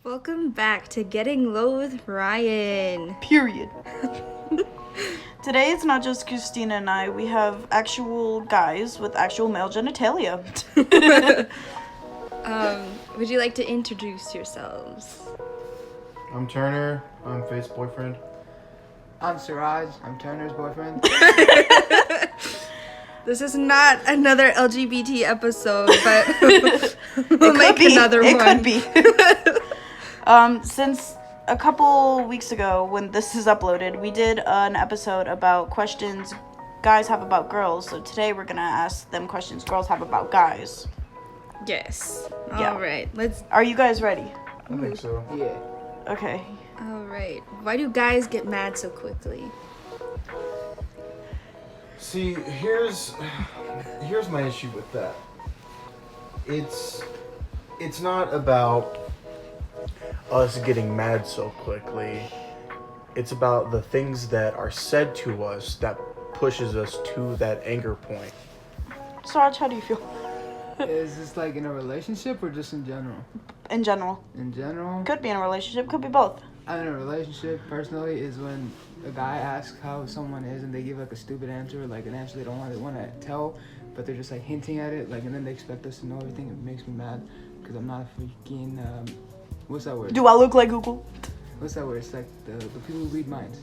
Welcome back to Getting Low with Ryan. Period. Today it's not just Christina and I. We have actual guys with actual male genitalia. Would you like to introduce yourselves? I'm Turner. I'm Faith's boyfriend. I'm Siraj. I'm Turner's boyfriend. This is not another LGBT episode, but we'll make another It one. could be. Since a couple weeks ago, when this is uploaded, we did an episode about questions guys have about girls. So today we're gonna ask them questions girls have about guys. Yes. Yeah. All right. Let's. Are you guys ready? I think so. Yeah. Okay. All right. Why do guys get mad so quickly? See, here's my issue with that. It's not about us getting mad so quickly. It's about the things that are said to us that pushes us to that anger point. Sarge, how do you feel? Is this like in a relationship or just in general? In general. In general, Could be in a relationship, could be both. I'm in a relationship personally is when a guy asks how someone is and they give like a stupid answer, like an answer they don't want to tell, but they're just like hinting at it, like, and then they expect us to know everything. It makes me mad because I'm not a freaking what's that word? Do I look like Google? What's that word? It's like the people who read minds.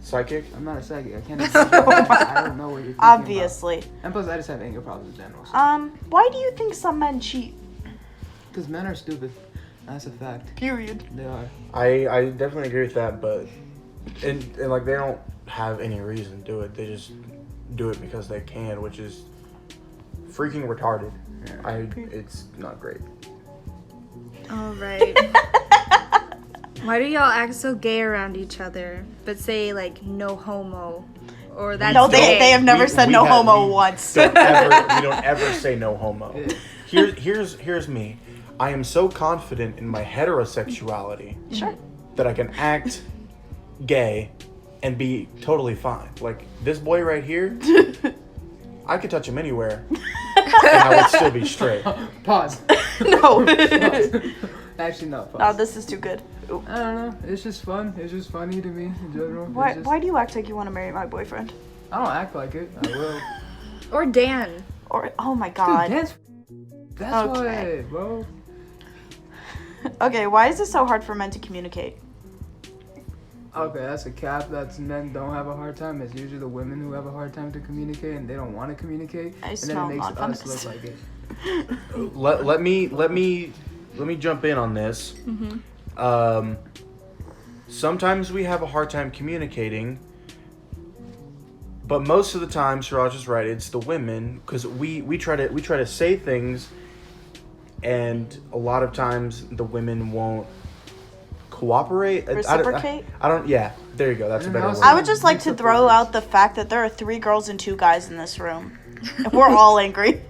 Psychic? I'm not a psychic. I can't. I don't know what you're thinking Obviously. about. And plus, I just have anger problems in general. Why do you think some men cheat? Because men are stupid. That's a fact. Period. They are. I definitely agree with that, but and like they don't have any reason to do it. They just do it because they can, which is freaking retarded. Yeah. It's not great. All right. Why do y'all act so gay around each other, but say like no homo, or that's No, gay? they have never said no homo we once. we don't ever say no homo. Yeah. Here's me. I am so confident in my heterosexuality Sure. that I can act gay and be totally fine. Like this boy right here, I could touch him anywhere and I would still be straight. Pause. No. Pause. Actually, no. Pause. No, this is too good. Ooh. I don't know. It's just fun. It's just funny to me in general. It's Why, just- why do you act like you want to marry my boyfriend? I don't act like it. I will. Or Dan. Or, oh my Dude, god. that's Okay. why, bro. Okay, why is it so hard for men to communicate? Okay, that's a cap. That's men don't have a hard time. It's usually the women who have a hard time to communicate and they don't want to communicate. I and smell then it makes us non-feminist. look like it. Let me jump in on this. Sometimes we have a hard time communicating, but most of the time, Siraj is right. It's the women because we try to say things, and a lot of times the women won't cooperate. Reciprocate? I don't. Yeah, there you go. That's a And better also- word. I would just like to throw out the fact that there are 3 girls and 2 guys in this room. And we're all angry.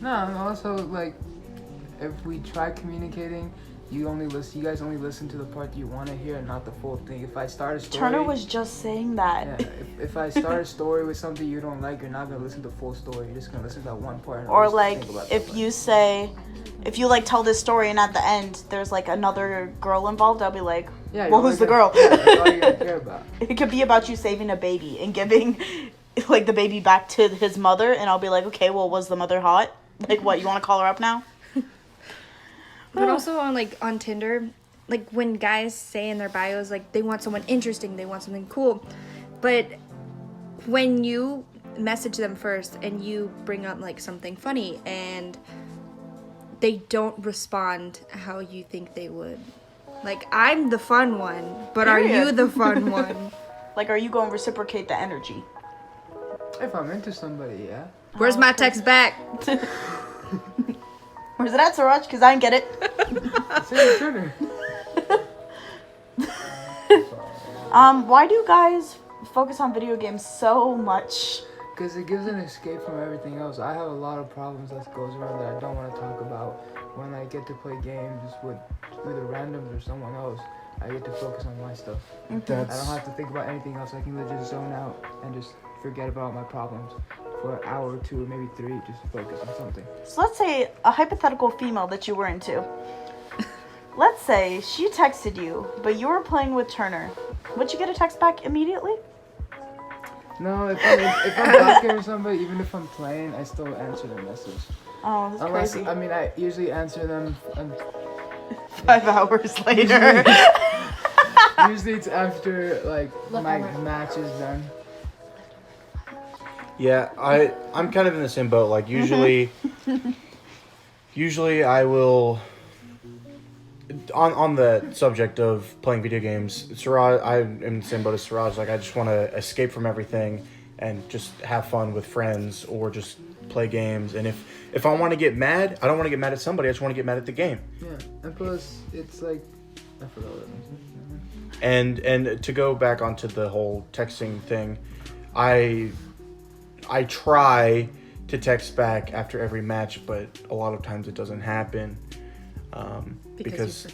No, and also like, if we try communicating, you guys only listen to the part you want to hear and not the full thing. If I start a story, Turner was just saying that. Yeah, if I start a story with something you don't like, you're not gonna listen to the full story. You're just gonna listen to that one part. And Or just like, think about if that you say, if you like tell this story and at the end there's like another girl involved, I'll be like, part. Yeah, well, you're who's the only girl? gonna- Yeah, that's all you gotta care about. It could be about you saving a baby and giving like the baby back to his mother, and I'll be like, okay, well, was the mother hot? Like, what, you want to call her up now? But also on Tinder, like when guys say in their bios like they want someone interesting, they want something cool, but when you message them first and you bring up like something funny and they don't respond how you think they would. Like I'm the fun one, but are you Period. the fun one? Like, are you going to reciprocate the energy? If I'm into somebody, yeah. Where's my text back? Where's it at, Siraj? Because I didn't get it. Say Turner. Why do guys focus on video games so much? Because it gives an escape from everything else. I have a lot of problems that goes around that I don't want to talk about. When I get to play games with either randoms or someone else, I get to focus on my stuff. I don't have to think about anything else. I can legit zone out and just forget about my problems for an hour or 2 or maybe 3. Just focus on something. So let's say a hypothetical female that you were into. let's say she texted you, but you were playing with Turner. Would you get a text back immediately? No, if I'm talking to somebody, even if I'm playing, I still answer the message. Oh, that's Unless, crazy. I mean, I usually answer them. 5 hours later. Usually it's after like my match is done. Yeah, I'm kind of in the same boat. Like usually I will on the subject of playing video games, Siraj, I'm in the same boat as Siraj. Like I just want to escape from everything and just have fun with friends or just play games. And if I want to get mad, I don't want to get mad at somebody. I just want to get mad at the game. Yeah, and plus it's like I forgot what it means. And to go back onto the whole texting thing, I try to text back after every match, but a lot of times it doesn't happen because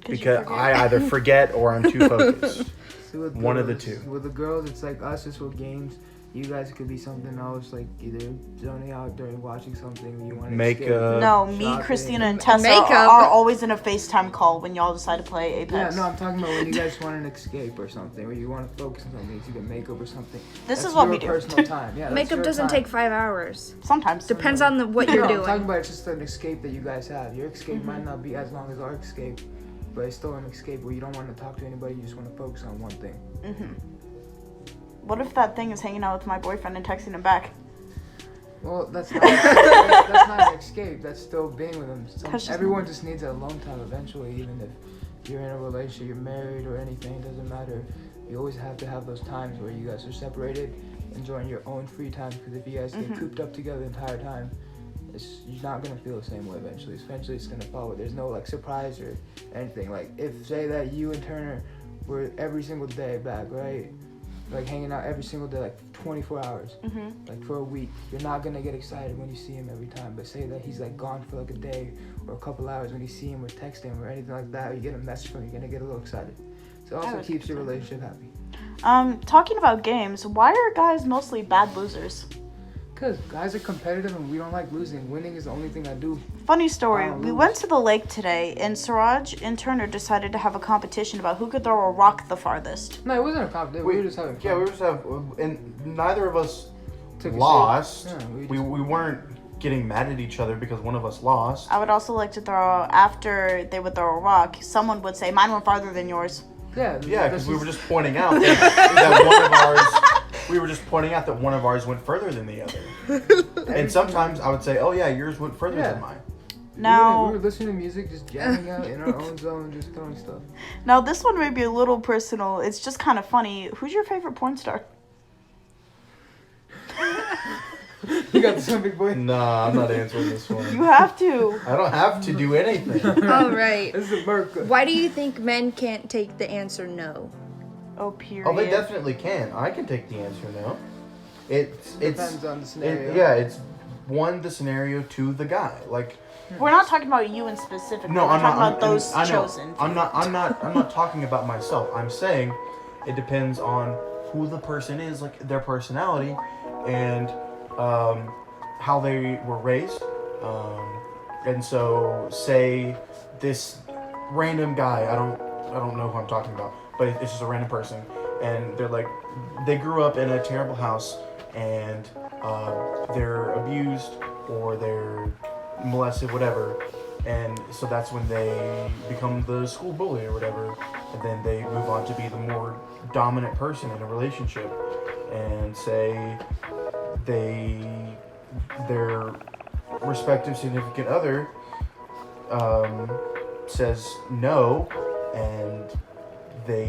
I either forget or I'm too focused. So One of the two. With the girls, it's like us just with games. You guys could be something else, like either zoning out during watching something or you want to Makeup. No, me, shopping. Christina, and Tessa Makeup. are always in a FaceTime call when y'all decide to play Yeah, Apex. no, I'm talking about when you guys want an escape or something, or you want to focus on something, you get makeup or something. This That's is what your we do. Personal time. Yeah, that's Makeup your doesn't time. take 5 hours. Sometimes. Depends on what No, you're I'm talking doing. about it's just an escape that you guys have. Your escape might not be as long as our escape, but it's still an escape where you don't want to talk to anybody. You just want to focus on one thing. What if that thing is hanging out with my boyfriend and texting him back? Well, that's not that's not an escape. That's still being with them. That's just Everyone just needs that alone time eventually. Even if you're in a relationship, you're married or anything, it doesn't matter. You always have to have those times where you guys are separated, enjoying your own free time. Because if you guys get cooped up together the entire time, you're not gonna feel the same way eventually. Eventually, it's gonna follow. There's no like surprise or anything. Like if say that you and Turner were every single day back, right? Like hanging out every single day, like 24 hours, like for a week. You're not gonna get excited when you see him every time. But say that he's like gone for like a day or a couple hours, when you see him or text him or anything like that, or you get a message from him, you're gonna get a little excited. So it also keeps your relationship happy. Talking about games, why are guys mostly bad losers? Because guys are competitive and we don't like losing. Winning is the only thing I do. Funny story, Oh, we lose. went to the lake today and Siraj and Turner decided to have a competition about who could throw a rock the farthest. No, it wasn't a competition. We were just having fun. Yeah, we were just and neither of us Took a lost. shit. Yeah, we weren't getting mad at each other because one of us lost. I would also like to throw, after they would throw a rock, someone would say, mine went farther than yours. Yeah, Yeah, because we were just pointing out that one of ours. We were just pointing out that one of ours went further than the other. And sometimes I would say, "Oh yeah, yours went further Yeah. than mine." Now, we were listening to music, just jamming out in our own zone, just throwing stuff. now this one may be a little personal. It's just kind of funny. Who's your favorite porn star? You got this one, big boy. Nah, I'm not answering this one. You have to. I don't have to do anything. All right. This is America. Why do you think men can't take the answer no? Oh, period. Oh, they definitely can. I can take the answer no. It's Depends on the scenario. yeah, it's one, the scenario, two, the guy. Like We're not talking about you in specific. no, We're I'm talking not. about those I know. chosen. I'm not talking about myself. I'm saying it depends on who the person is, like their personality, and how they were raised. And so, say this random guy. I don't know who I'm talking about, but it's just a random person, and they're like, they grew up in a terrible house, and they're abused or they're molested, whatever, and so that's when they become the school bully or whatever, and then they move on to be the more dominant person in a relationship, and say their respective significant other says no, and they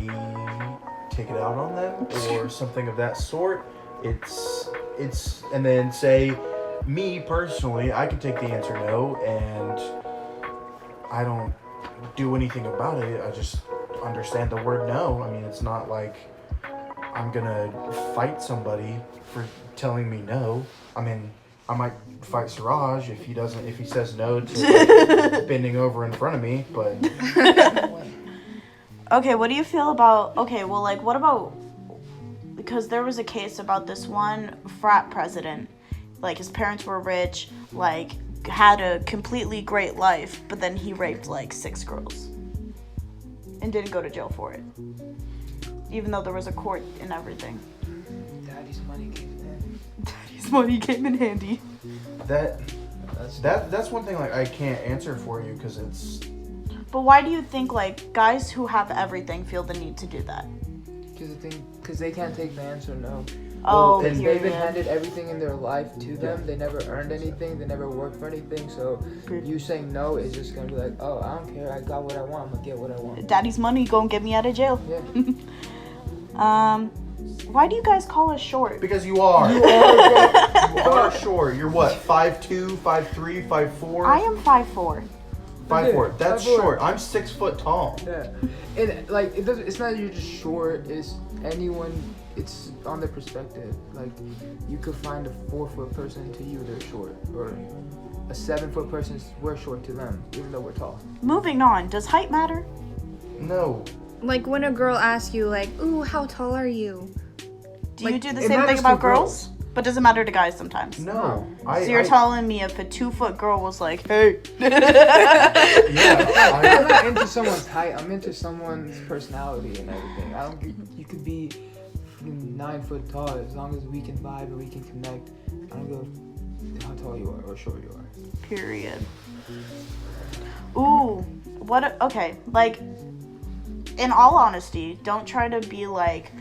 take it out on them or something of that sort. It's and then say me personally, I can take the answer no, and I don't do anything about it. I just understand the word no. I mean, it's not like I'm gonna fight somebody for telling me no. I mean, I might fight Siraj if he says no to bending over in front of me, but Okay, what do you feel about, what about, because there was a case about this one frat president, like his parents were rich, like had a completely great life, but then he raped like 6 girls. and didn't go to jail for it, even though there was a court and everything. Daddy's money came in. Daddy's money came in handy. That's one thing like I can't answer for you because it's. But why do you think like guys who have everything feel the need to do that? Because they can't take the answer no. Oh, and They've been period. handed everything in their life to them. They never earned anything. They never worked for anything. So you saying no is just gonna be like, oh, I don't care. I got what I want. I'm gonna get what I want. Daddy's money gonna get me out of jail. Yeah. Why do you guys call us short? Because you are. You are short. You're what? 5'2", 5'3", 5'4"? I am 5'4". 5'4". That's 5'4". short. I'm 6 foot tall. Yeah. And like it doesn't. It's not you're just short. It's anyone. It's on their perspective. Like you could find a 4-foot person to you they're short, or a 7-foot person we're short to them, even though we're tall. Moving on. Does height matter? No. Like when a girl asks you, like, "Ooh, how tall are you?" Do you do the it same thing matters about to girls? But does it matter to guys sometimes? No. So you're telling me if a 2-foot girl was like, hey. Yeah. I'm not into someone's height. I'm into someone's personality and everything. I don't. You could be 9 foot tall as long as we can vibe and we can connect. I don't go how tall you are or short you are. Period. Ooh. What? Okay. Like, in all honesty, don't try to be like.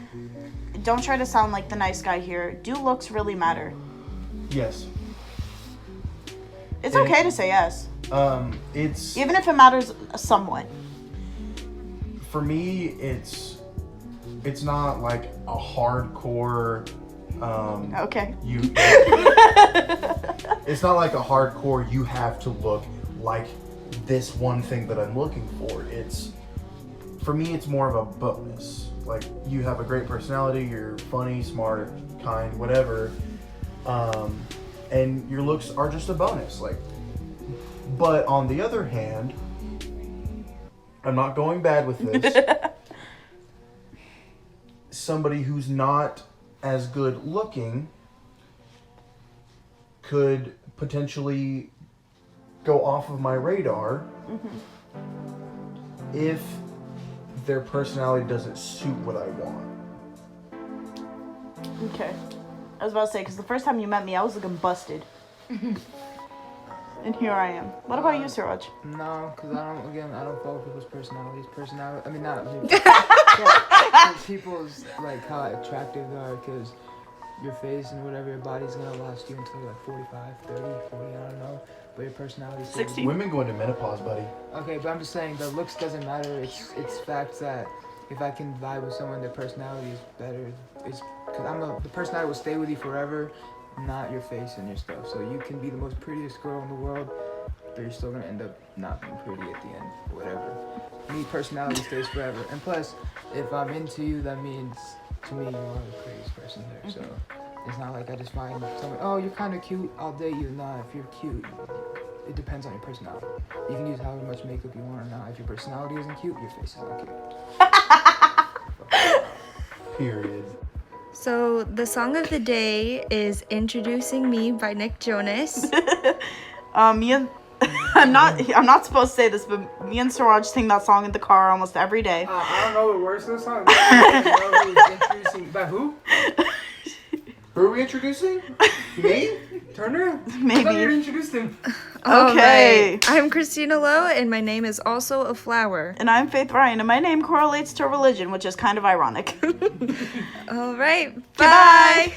Don't try to sound like the nice guy here. Do looks really matter? Yes. It's okay to say yes. It's Even if it matters somewhat. for me. It's not like a hardcore. Okay. It's not like a hardcore. You have to look like this one thing that I'm looking for. For me, it's more of a bonus. Like, you have a great personality, you're funny, smart, kind, whatever, and your looks are just a bonus. Like, but on the other hand, I'm not going bad with this. Somebody who's not as good looking could potentially go off of my radar if their personality doesn't suit what I want. Okay. I was about to say, because the first time you met me, I was looking busted. And here I am. What about you, Siraj? No, because I don't follow people's personalities. I mean, not people's, people's, like, how attractive they are, because your face and whatever, your body's going to last you until you're like 45, 30, 40, I don't know. But your personality... 60. Women go into menopause, buddy. Okay, but I'm just saying, the looks doesn't matter. It's facts that if I can vibe with someone, their personality is better. It's because the personality will stay with you forever, not your face and your stuff. So you can be the most prettiest girl in the world, but you're still gonna end up not being pretty at the end, or whatever. Me, personality stays forever. And plus, if I'm into you, that means to me you are the prettiest person there. So it's not like I just find someone, oh, you're kind of cute, I'll date you. Nah, if you're cute, it depends on your personality. You can use however much makeup you want or not. If your personality isn't cute, your face is not cute. Period. So the song of the day is "Introducing Me" by Nick Jonas. Me and I'm not supposed to say this, but me and Siraj sing that song in the car almost every day. I don't know the words of the song. But I know who's introducing by who? Who are we introducing? Me? Turner? Maybe. I thought you introduced him. Okay. Alright, I'm Christina Lowe, and my name is also a flower. And I'm Faith Ryan, and my name correlates to religion, which is kind of ironic. All right, Goodbye. bye.